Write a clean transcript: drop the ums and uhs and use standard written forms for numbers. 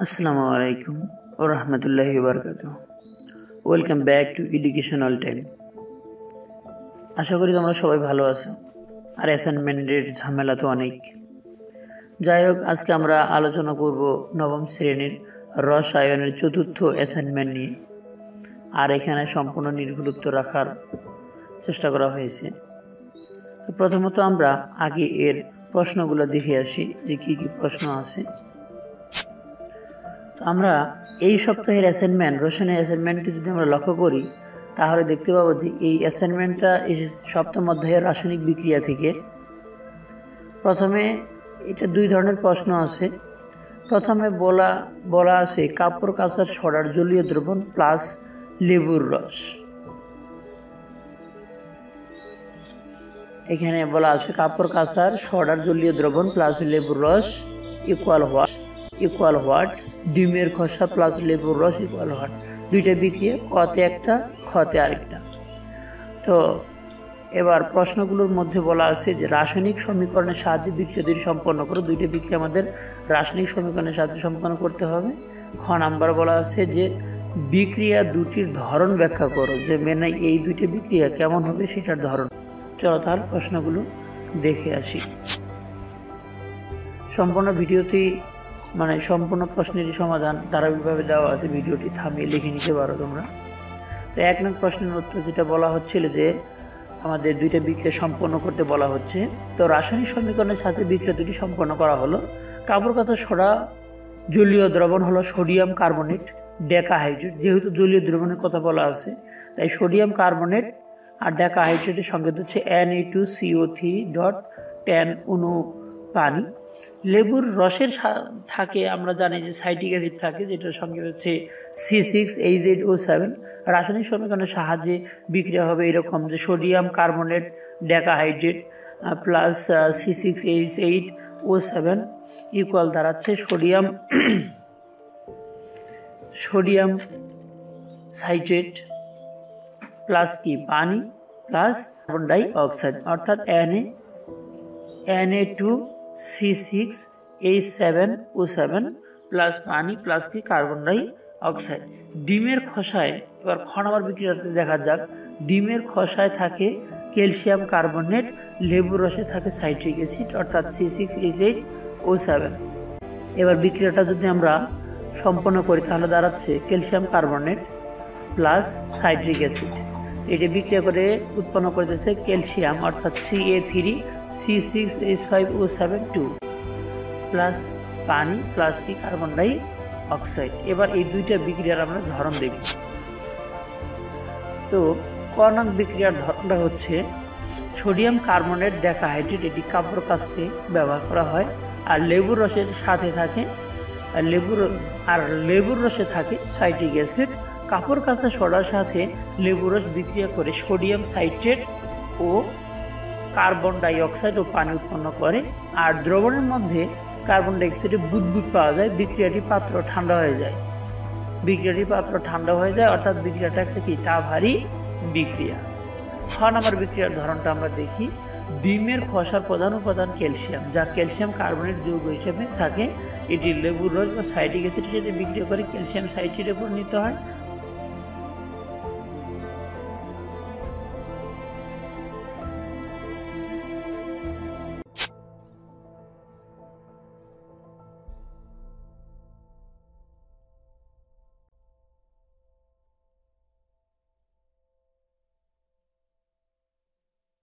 আসসালামু আলাইকুম ও রহমতুল্লাহি ওয়া বারাকাতুহু। Welcome back to educational time. আশা করি তোমরা সবাই ভালো আছো, আর অ্যাসাইনমেন্টের ঝামেলা তো অনেক। যাই হোক, আজকে আমরা আলোচনা করব নবম শ্রেণীর রসায়নের চতুর্থ অ্যাসাইনমেন্ট নিয়ে। আর এখানে সম্পূর্ণ নির্ভুল উত্তর রাখার চেষ্টা করা হয়েছে। তো প্রথমত আমরা আগে এর প্রশ্নগুলো দেখে আসি যে কি কি প্রশ্ন আছে। আমরা এই সপ্তাহের অ্যাসাইনমেন্ট, রসায়নের অ্যাসাইনমেন্টটি যদি আমরা লক্ষ্য করি, তাহলে দেখতে পাবো যে এই অ্যাসাইনমেন্টটা এসেছে সপ্তম অধ্যায়ের রাসায়নিক বিক্রিয়া থেকে। প্রথমে এটা দুই ধরনের প্রশ্ন আছে। প্রথমে বলা আছে কাপড় কাঁচার সোডার জলীয় দ্রবণ প্লাস লেবুর রস। এখানে বলা আছে কাপড় কাঁচার সোডার জলীয় দ্রবণ প্লাস লেবুর রস ইকুয়াল হোয়াট ডিমের খোসা প্লাস লেবুর রস ইকুয়াল হোয়াট। দুইটা বিক্রিয়া, কতে একটা খতে আরেকটা। তো এবার প্রশ্নগুলোর মধ্যে বলা আছে যে রাসায়নিক সমীকরণের সাহায্যে বিক্রিয়া দুটি সম্পন্ন করো। দুইটা বিক্রিয়া আমাদের রাসায়নিক সমীকরণের সাহায্যে সম্পন্ন করতে হবে। খ নাম্বার বলা আছে যে বিক্রিয়া দুটির ধরন ব্যাখ্যা করো, যে মেনে এই দুইটা বিক্রিয়া কেমন হবে সেটার ধরন। চলো তাহলে প্রশ্নগুলো দেখে আসি। সম্পূর্ণ ভিডিওটি সম্পূর্ণ প্রশ্নেরই সমাধান ধারাবাহিকভাবে দেওয়া আছে, ভিডিওটি থামিয়ে লিখে নিতে পারো তোমরা। তো 1 নং প্রশ্নের উত্তর যেটা বলা হচ্ছিল যে আমাদের দুইটা বিক্রিয়া সম্পন্ন করতে বলা হচ্ছে। তো রাসায়নিক সমীকরণের সাথে বিক্রিয়া দুটি সম্পন্ন করা হলো। কাপড় কাঁচার সোডা জলীয় দ্রবণ হলো সোডিয়াম কার্বনেট ডেকাহাইড্রেট। যেহেতু জলীয় দ্রবণের কথা বলা আছে, তাই সোডিয়াম কার্বনেট আর ডেকাহাইড্রেটের সংকেত হচ্ছে Na2CO3 অণু পানি। লেবুর রসের থাকে আমরা জানি যে সাইট্রিক অ্যাসিড থাকে, যেটার সংকেত হচ্ছে C6H8O7। রাসায়নিক সমীকরণের সাহায্যে বিক্রিয়া হবে এরকম যে sodium carbonate decahydrate plus C6H8O7 equal দাঁড়াচ্ছে সোডিয়াম সাইট্রেট প্লাস কি পানি প্লাস কার্বন ডাই অক্সাইড, অর্থাৎ Na2C6H7O7 প্লাস পানি প্লাস কি কার্বন ডাই অক্সাইড। ডিমের খোসায়, এবার খ নম্বর বিক্রিয়াতে দেখা যাক। ডিমের খোসায় থাকে ক্যালসিয়াম কার্বনেট, লেবুর রসে থাকে সাইট্রিক অ্যাসিড অর্থাৎ C6H8O7। এবার বিক্রিয়াটা যদি আমরা সম্পন্ন করি তাহলে দাঁড়াচ্ছে calcium carbonate plus citric acid. এটা বিক্রিয়া করে উৎপন্ন করতেছে ক্যালসিয়াম অর্থাৎ Ca3C6H5O7 প্লাস পানি প্লাস কি কার্বন ডাই অক্সাইড। এবার এই দুইটা বিক্রিয়ার আমরা ধরন দেখব। তো ক নং বিক্রিয়ার ধরনটা হচ্ছে সোডিয়াম কার্বনেট ডেকাহাইড্রেট, এটি কাপড় কাচতে ব্যবহার করা হয়। আর লেবুর রসের সাথে থাকে লেবুর রসে থাকে সাইট্রিক অ্যাসিড। কাপড় কাঁচা সোডার সাথে লেবুর রস বিক্রিয়া করে সোডিয়াম সাইট্রেট ও কার্বন ডাই অক্সাইড ও পানি উৎপন্ন করে। আর দ্রবণের মধ্যে কার্বন ডাই অক্সাইডের বুদবুদ পাওয়া যায়। বিক্রিয়াটি পাত্র ঠান্ডা হয়ে যায়, অর্থাৎ বিক্রিয়াটা একটা কি তাপহারী বিক্রিয়া। 6 নম্বর বিক্রিয়ার ধরনটা আমরা দেখি। ডিমের খোসার প্রধান উপাদান ক্যালসিয়াম, যা ক্যালসিয়াম কার্বনেট যৌগ হিসেবে থাকে। এটি লেবুর রস বা সাইট্রিক অ্যাসিডের সাথে বিক্রিয়া করে ক্যালসিয়াম সাইট্রেটে পরিণত হয়।